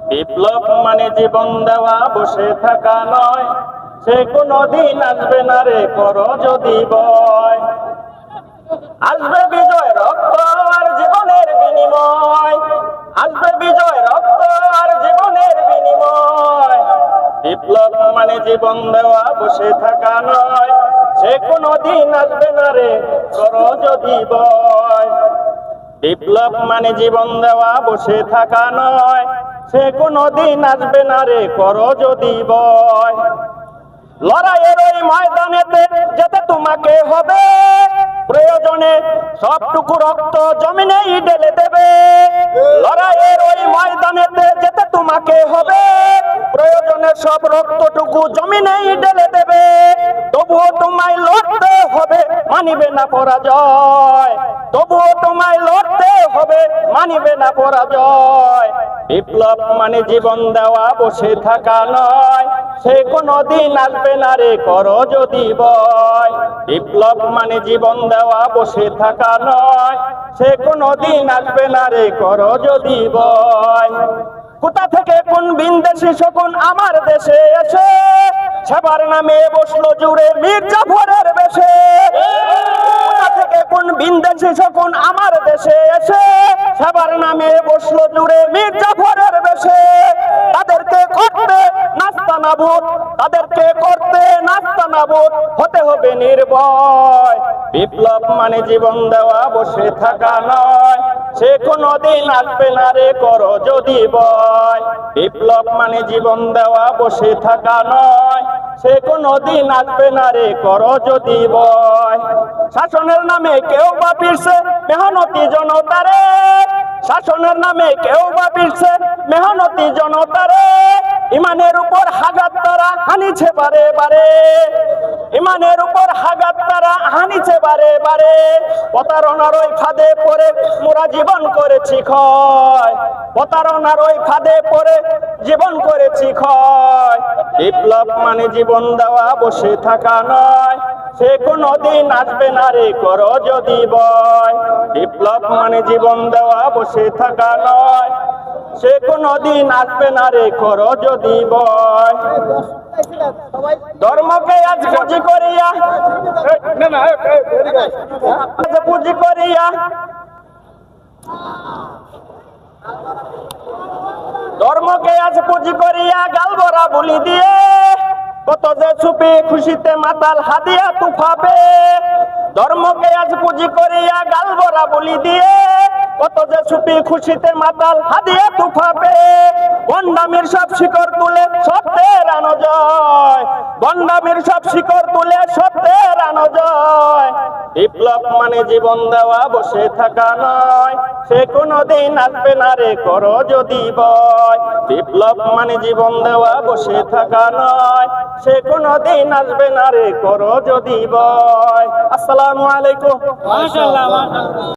বিপ্লব মানে জীবন দেওয়া, বসে থাকা নয়। সে কোনদিন আসবে না রে, করো যদি ভয়। আসবে বিজয়, রক্ত আর জীবনের বিনিময়। আসবে বিজয়, রক্ত আর জীবনের বিনিময়। বিপ্লব মানে জীবন দেওয়া, বসে থাকা নয়। সে কোনদিন আসবে না রে, করো যদি ভয়। বিপ্লব মানে জীবন দেওয়া, বসে থাকা নয়। সে কোনদিন আসবে না রে, করো যদি ভয়। লড়াইয়ের ওই ময়দানেতে যেতে তোমাকে হবে, প্রয়োজনে সবটুকু রক্ত জমিনেই ঢেলে দেবে। লড়াইয়ের ওই ময়দানেতে যেতে তোমাকে হবে, প্রয়োজনে সব রক্তটুকু জমিনেই ঢেলে দেবে। তবুও তোমায় লড়তে হবে, মানিবে না পরাজয়। তবুও তোমায় লড়তে হবে, মানিবে না পরাজয়। বিপ্লব মানে জীবন দেওয়া, বসে থাকা নয়। সে কোনদিন আসবে না রে, করো যদি ভয়। বিপ্লব মানে জীবন দেওয়া, বসে থাকা নয়। সে কোনদিন আসবে না রে, করো যদি ভয়। কোথা থেকে কোন বিন্দেশি শকুন আমার দেশে এসে, সেবার নামে বসলো জুড়ে মীর জাফরের বেশে। কোথা থেকে কোন বিন্দেশি শকুন আমার দেশে এসে, সেবার নামে বসলো জুড়ে মীর জাফরের বেশে। তাদেরকে করতে নাস্তানাবুদ, তাদেরকে করতে নাস্তানাবুদ হতে হবে নির্ভয়। বিপ্লব মানে জীবন দেওয়া, বসে থাকা নয়। সে কোনদিন আসবে না রে, করো যদি ভয়। বিপ্লব মানে জীবন দেওয়া, বসে থাকা নয়। সে কোনদিন আসবে না রে, করো যদি ভয়। শাসনের নামে কেউ বা ফিরছে মেহনতি জনতারে। শাসনের নামে কেউ বা ফিরছে মেহনতি জনতারে। ইমানের উপর হাগাত তারা হানিছে বারে বারে। ইমানের উপর হাগাত তারা হানিছে বারে বারে। প্রতারণার ওই ফাঁদে পড়ে মোরা জীবন করেছি ক্ষয়। প্রতারণার ওই ফাঁদে পড়ে জীবন করেছি ক্ষয়। বিপ্লব মানে জীবন দেওয়া, বসে থাকা নয়। সে কোনদিন আসবে না রে, করো যদি ভয়। বিপ্লব মানে জীবন দেওয়া, বসে থাকা নয়। সে কোনদিন আসবে না রে, করো যদি ভয়। ধর্মকে আজ পুঁজি করিয়া, পুঁজি করিয়া, ধর্মকে আজ পুঁজি করিয়া গাল ভরা বুলি দিয়ে। কত যে চুপি খুশিতে মাতাল হাদিয়া তুফাবে। ধর্মকে আজ পুঁজি করিয়া গাল ভরা বুলি দিয়ে। কত যে চুপি খুশিতে মাতাল হাদিয়া তুফাবে। ভণ্ডামির সব শিকড় তুলে সত্যের আনো জয়। ভণ্ডামির সব শিকড় তুলে সত্যের আনো জয়। বিপ্লব মানে জীবন দেওয়া, বসে থাকা নয়। সে কোনদিন আসবে না রে, করো যদি ভয়। বিপ্লব মানে জীবন দেওয়া, বসে থাকা নয়। সে কোনদিন আসবে না রে, করো যদি ভয়। আসসালামু আলাইকুম। মাশাআল্লাহ।